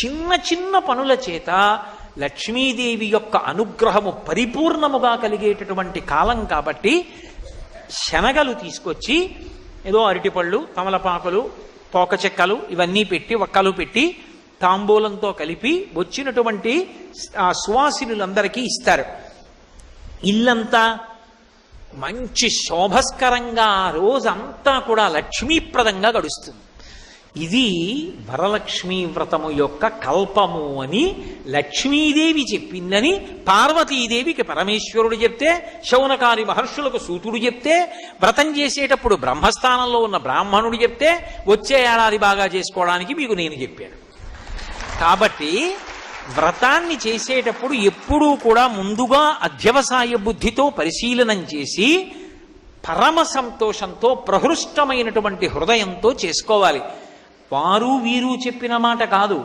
చిన్న చిన్న పనుల చేత లక్ష్మీదేవి యొక్క అనుగ్రహము పరిపూర్ణముగా కలిగేటటువంటి కాలం కాబట్టి శనగలు తీసుకొచ్చి ఏదో అరటిపళ్ళు, తమలపాకులు, తోక చెక్కలు ఇవన్నీ పెట్టి, వక్కలు పెట్టి తాంబూలంతో కలిపి వచ్చినటువంటి ఆ సువాసినులందరికీ ఇస్తారు. ఇల్లంతా మంచి శోభస్కరంగా ఆ రోజంతా కూడా లక్ష్మీప్రదంగా గడుస్తుంది. ఇది వరలక్ష్మీ వ్రతము యొక్క కల్పము అని లక్ష్మీదేవి చెప్పిందని పార్వతీదేవికి పరమేశ్వరుడు చెప్తే, శౌనకాది మహర్షులకు సూతుడు చెప్తే, వ్రతం చేసేటప్పుడు బ్రహ్మస్థానంలో ఉన్న బ్రాహ్మణుడు చెప్తే, వచ్చే ఏడాది బాగా చేసుకోవడానికి మీకు నేను చెప్పాను. కాబట్టి వ్రతాన్ని చేసేటప్పుడు ఎప్పుడూ కూడా ముందుగా అధ్యవసాయ బుద్ధితో పరిశీలనం చేసి పరమ సంతోషంతో ప్రహృష్టమైనటువంటి హృదయంతో చేసుకోవాలి. వారు వీరు చెప్పిన మాట కాదు.